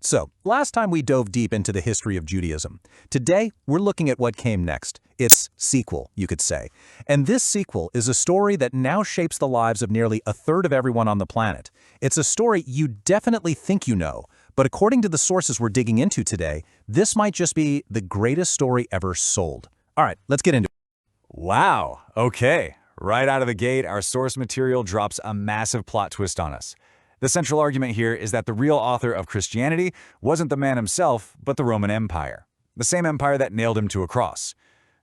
So, last time we dove deep into the history of Judaism. Today, we're looking at what came next. Its sequel, you could say. And this sequel is a story that now shapes the lives of nearly a third of everyone on the planet. It's a story you definitely think you know, but according to the sources we're digging into today, this might just be the greatest story ever sold. All right, let's get into it. Wow, okay. Right out of the gate, our source material drops a massive plot twist on us. The central argument here is that the real author of Christianity wasn't the man himself, but the Roman Empire. The same empire that nailed him to a cross.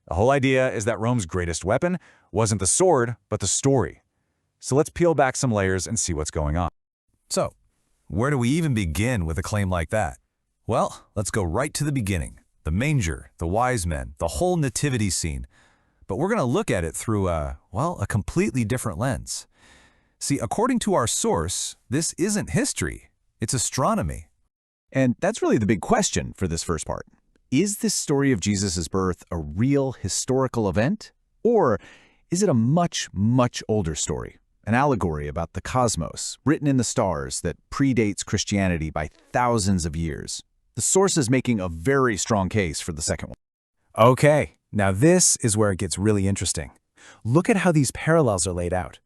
The whole idea is that Rome's greatest weapon wasn't the sword, but the story. So let's peel back some layers and see what's going on. So, where do we even begin with a claim like that? Well, let's go right to the beginning. The manger, the wise men, the whole nativity scene. But we're going to look at it through a completely different lens. See, according to our source, this isn't history, it's astronomy. And that's really the big question for this first part. Is this story of Jesus' birth a real historical event? Or is it a much, much older story? An allegory about the cosmos, written in the stars, that predates Christianity by thousands of years. The source is making a very strong case for the second one. Okay, now this is where it gets really interesting. Look at how these parallels are laid out.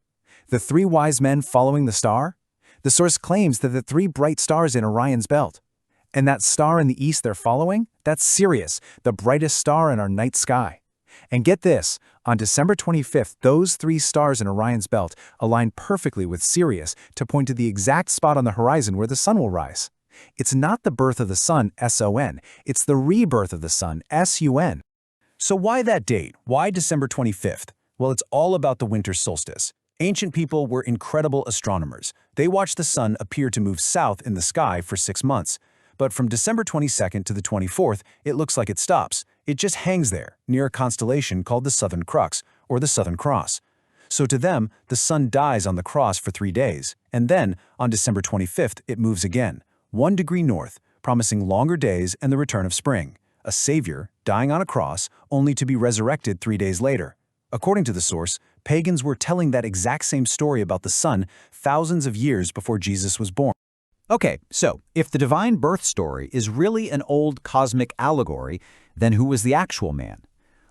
The three wise men following the star? The source claims that the three bright stars in Orion's belt. And that star in the east they're following? That's Sirius, the brightest star in our night sky. And get this, on December 25th, those three stars in Orion's belt align perfectly with Sirius to point to the exact spot on the horizon where the sun will rise. It's not the birth of the sun, S-O-N, it's the rebirth of the sun, S-U-N. So why that date? Why December 25th? Well, it's all about the winter solstice. Ancient people were incredible astronomers. They watched the sun appear to move south in the sky for 6 months. But from December 22nd to the 24th, it looks like it stops. It just hangs there, near a constellation called the Southern Crux, or the Southern Cross. So to them, the sun dies on the cross for 3 days, and then, on December 25th, it moves again, 1 degree north, promising longer days and the return of spring. A savior, dying on a cross, only to be resurrected 3 days later. According to the source, pagans were telling that exact same story about the sun thousands of years before Jesus was born. Okay, so if the divine birth story is really an old cosmic allegory, then who was the actual man?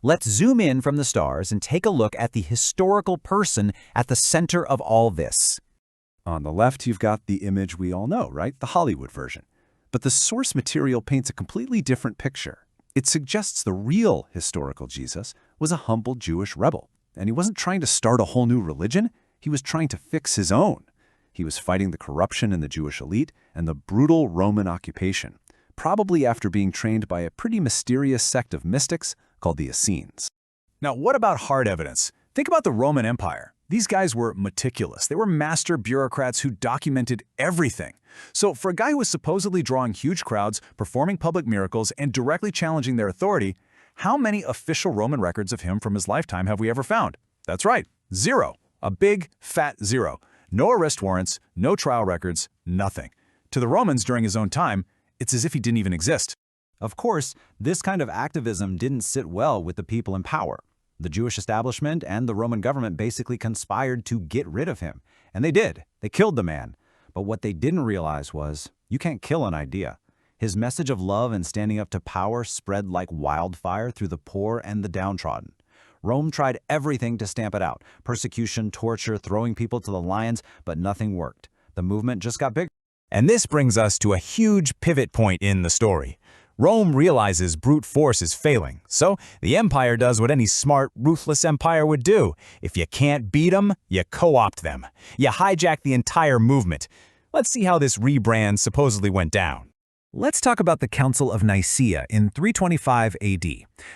Let's zoom in from the stars and take a look at the historical person at the center of all this. On the left, you've got the image we all know, right? The Hollywood version. But the source material paints a completely different picture. It suggests the real historical Jesus was a humble Jewish rebel. And he wasn't trying to start a whole new religion. He was trying to fix his own. He was fighting the corruption in the Jewish elite and the brutal Roman occupation, probably after being trained by a pretty mysterious sect of mystics called the Essenes. Now, what about hard evidence? Think about the Roman Empire. These guys were meticulous. They were master bureaucrats who documented everything. So for a guy who was supposedly drawing huge crowds, performing public miracles, and directly challenging their authority, how many official Roman records of him from his lifetime have we ever found? That's right, 0. A big, fat 0. No arrest warrants, no trial records, nothing. To the Romans during his own time, it's as if he didn't even exist. Of course, this kind of activism didn't sit well with the people in power. The Jewish establishment and the Roman government basically conspired to get rid of him. And they did. They killed the man. But what they didn't realize was, you can't kill an idea. His message of love and standing up to power spread like wildfire through the poor and the downtrodden. Rome tried everything to stamp it out. Persecution, torture, throwing people to the lions, but nothing worked. The movement just got bigger. And this brings us to a huge pivot point in the story. Rome realizes brute force is failing, so the empire does what any smart, ruthless empire would do. If you can't beat them, you co-opt them. You hijack the entire movement. Let's see how this rebrand supposedly went down. Let's talk about the Council of Nicaea in 325 AD.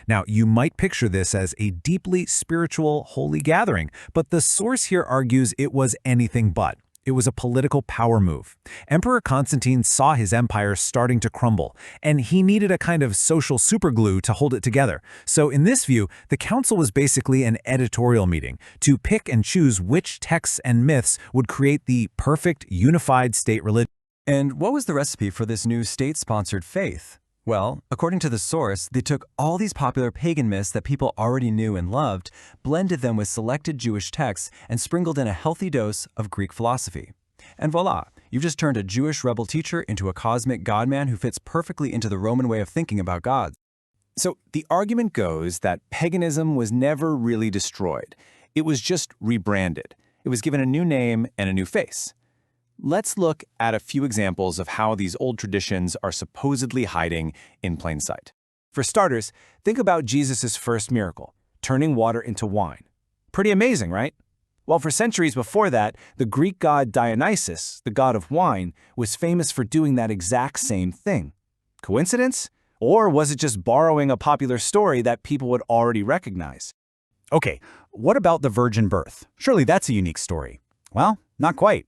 Now, you might picture this as a deeply spiritual, holy gathering, but the source here argues it was anything but. It was a political power move. Emperor Constantine saw his empire starting to crumble, and he needed a kind of social superglue to hold it together. So in this view, the council was basically an editorial meeting to pick and choose which texts and myths would create the perfect unified state religion. And what was the recipe for this new state-sponsored faith? Well, according to the source, they took all these popular pagan myths that people already knew and loved, blended them with selected Jewish texts, and sprinkled in a healthy dose of Greek philosophy. And voila, You've just turned a Jewish rebel teacher into a cosmic God-man who fits perfectly into the Roman way of thinking about gods. So the argument goes that paganism was never really destroyed. It was just rebranded. It was given a new name and a new face. Let's look at a few examples of how these old traditions are supposedly hiding in plain sight. For starters, think about Jesus' first miracle, turning water into wine. Pretty amazing, right? Well, for centuries before that, the Greek god Dionysus, the god of wine, was famous for doing that exact same thing. Coincidence? Or was it just borrowing a popular story that people would already recognize? Okay, what about the virgin birth? Surely that's a unique story. Well, not quite.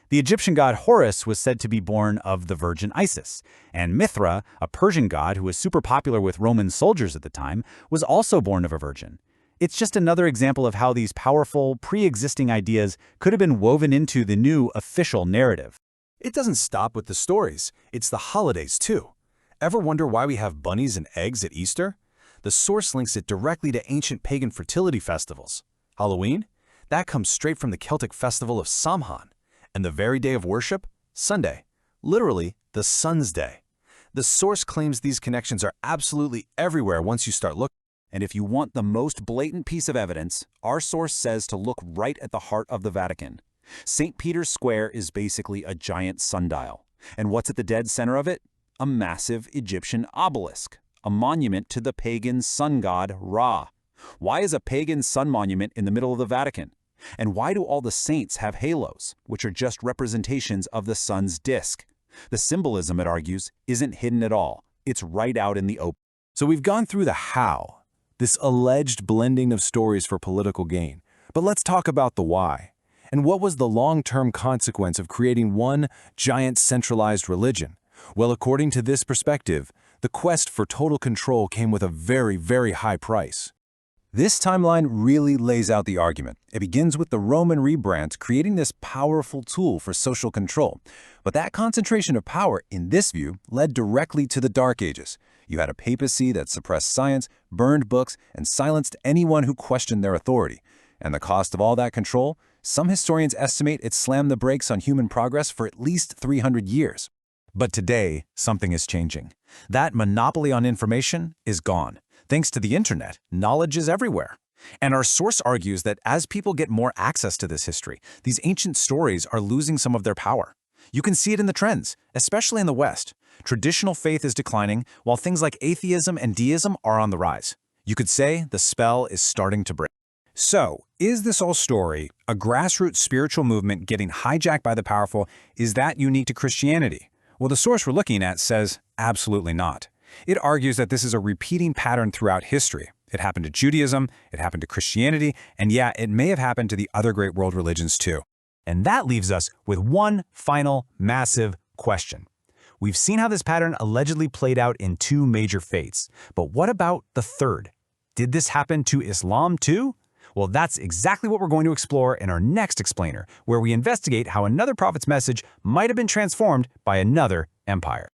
The Egyptian god Horus was said to be born of the virgin Isis, and Mithra, a Persian god who was super popular with Roman soldiers at the time, was also born of a virgin. It's just another example of how these powerful, pre-existing ideas could have been woven into the new official narrative. It doesn't stop with the stories. It's the holidays, too. Ever wonder why we have bunnies and eggs at Easter? The source links it directly to ancient pagan fertility festivals. Halloween? That comes straight from the Celtic festival of Samhain. And the very day of worship? Sunday. Literally, the sun's day. The source claims these connections are absolutely everywhere once you start looking. And if you want the most blatant piece of evidence, our source says to look right at the heart of the Vatican. St. Peter's Square is basically a giant sundial. And what's at the dead center of it? A massive Egyptian obelisk, a monument to the pagan sun god Ra. Why is a pagan sun monument in the middle of the Vatican? And why do all the saints have halos, which are just representations of the sun's disk? The symbolism, it argues, isn't hidden at all. It's right out in the open. So we've gone through the how, this alleged blending of stories for political gain. But let's talk about the why. And what was the long-term consequence of creating one giant centralized religion? Well, according to this perspective, the quest for total control came with a very, very high price. This timeline really lays out the argument. It begins with the Roman rebrand creating this powerful tool for social control. But that concentration of power, in this view, led directly to the Dark Ages. You had a papacy that suppressed science, burned books, and silenced anyone who questioned their authority. And the cost of all that control? Some historians estimate it slammed the brakes on human progress for at least 300 years. But today, something is changing. That monopoly on information is gone. Thanks to the internet, knowledge is everywhere. And our source argues that as people get more access to this history, these ancient stories are losing some of their power. You can see it in the trends, especially in the West. Traditional faith is declining, while things like atheism and deism are on the rise. You could say the spell is starting to break. So, is this all story, a grassroots spiritual movement getting hijacked by the powerful, is that unique to Christianity? Well, the source we're looking at says absolutely not. It argues that this is a repeating pattern throughout history. It happened to Judaism, it happened to Christianity, and yeah, it may have happened to the other great world religions too. And that leaves us with one final massive question. We've seen how this pattern allegedly played out in two major faiths, but what about the third? Did this happen to Islam too? Well, that's exactly what we're going to explore in our next explainer, where we investigate how another prophet's message might have been transformed by another empire.